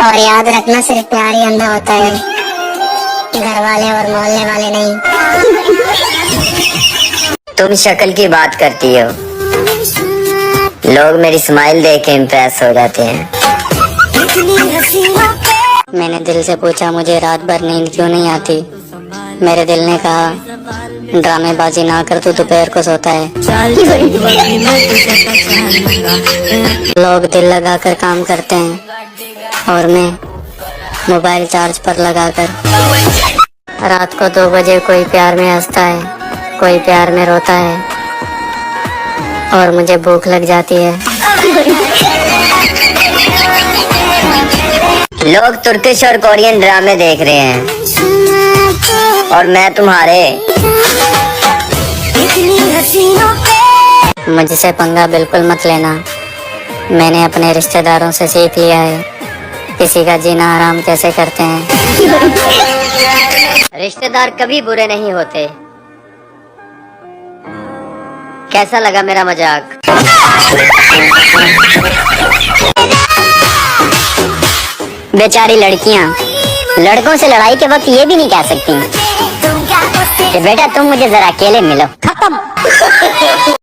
और याद रखना, सिर्फ प्यार ही अंधा होता है, घर वाले और मोहल्ले वाले नहीं। तुम शक्ल की बात करती हो, लोग मेरी स्माइल देख के इम्प्रेस हो जाते हैं। मैंने दिल से पूछा मुझे रात भर नींद क्यों नहीं आती। मेरे दिल ने कहा ड्रामेबाजी ना कर, तू दोपहर को सोता है। लोग दिल लगाकर काम करते हैं और मैं मोबाइल चार्ज पर लगाकर। रात को 2 बजे कोई प्यार में हंसता है, कोई प्यार में रोता है और मुझे भूख लग जाती है। लोग तुर्किश और कोरियन ड्रामे देख रहे हैं और मैं तुम्हारे। मुझसे पंगा बिल्कुल मत लेना। मैंने अपने रिश्तेदारों से सीख लिया है किसी का जीना आराम कैसे करते हैं। रिश्तेदार कभी बुरे नहीं होते। कैसा लगा मेरा मजाक? बेचारी लड़कियां लड़कों से लड़ाई के वक्त ये भी नहीं कह सकती कि बेटा तुम मुझे जरा अकेले मिलो। खत्म।